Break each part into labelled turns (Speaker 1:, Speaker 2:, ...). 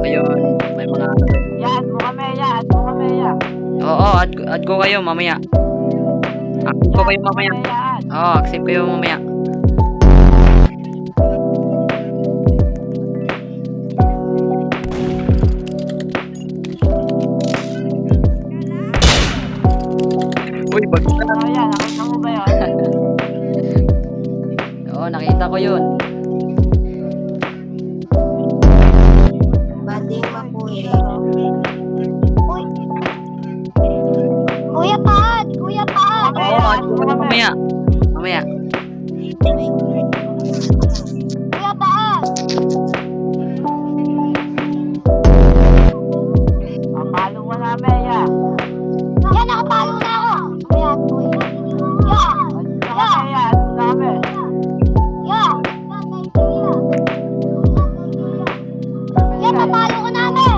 Speaker 1: Ayun, may mga...
Speaker 2: Add mo kami, add mo kami,
Speaker 1: Oo, add ko kayo mamaya. Accept ko kayo mamaya. Oo, accept kayo mamaya. Uy, bagay na.
Speaker 2: Nakita mo ba yun?
Speaker 1: Oo, nakita ko yun.
Speaker 3: Bading mapuwi. Uy. Kuya Pat! Kuya Pat!
Speaker 1: Oo, add ko kayo mamaya. Mamaya.
Speaker 3: Kuya Pat!
Speaker 2: Papalo mo namin,
Speaker 3: Yan, nakapalo na ako. Kuya, kuya.
Speaker 2: Add mo namin.
Speaker 3: Yeah. Yan, napalo ko namin.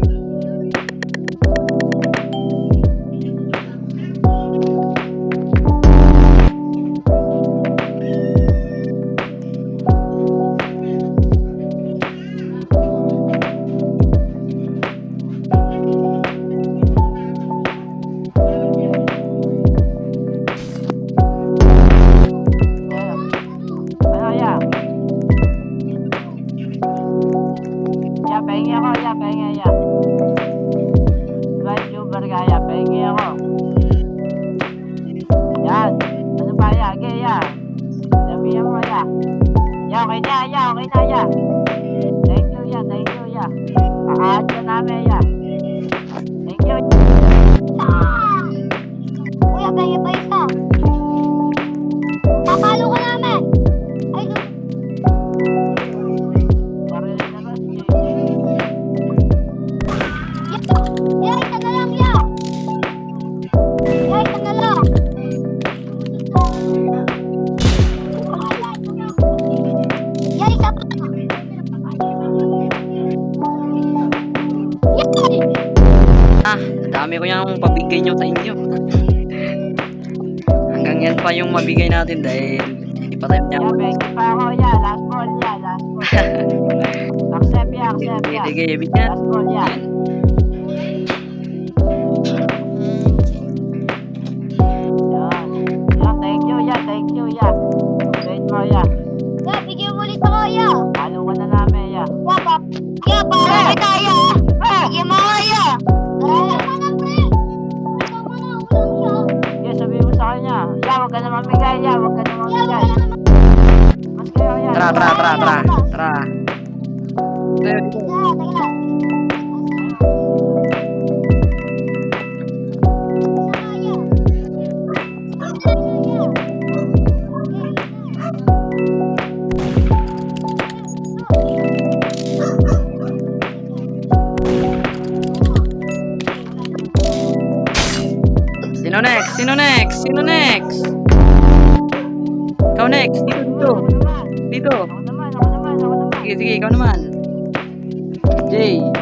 Speaker 2: Pahingi ako, pahingi. Diba, YouTuber ka, pahingi ako. Yan. Ano pa, okay, sabihan mo, okay na, Thank you, Pa-add ka namin, Thank you.
Speaker 3: Kuya, pahingi pa isa. Napalo ko namin. Ay, ya, isa na lang, ya. Ya, isa na lang. Ya, isa pa. Yay!
Speaker 1: Dami ko yung pabigay nyo sa inyo. Hanggang yan pa yung mabigay natin dahil hindi pa tayo
Speaker 2: Pahingi pa ako, last call. Accept,
Speaker 1: Sige, bigyan.
Speaker 2: Last call, Thank you, Wait mo,
Speaker 3: Ya, bigyan mo ulit ako, ya.
Speaker 2: Paano ka na namin,
Speaker 3: Ya, para kita, ya. Bigyan mo ako, ya.
Speaker 2: Sabihin mo sa kanya, wag ka na mamigay, Mas kayo,
Speaker 1: Tara. Sino next? Ikaw next. Dito.
Speaker 2: Ako naman.
Speaker 1: Sige, ikaw naman. Jay.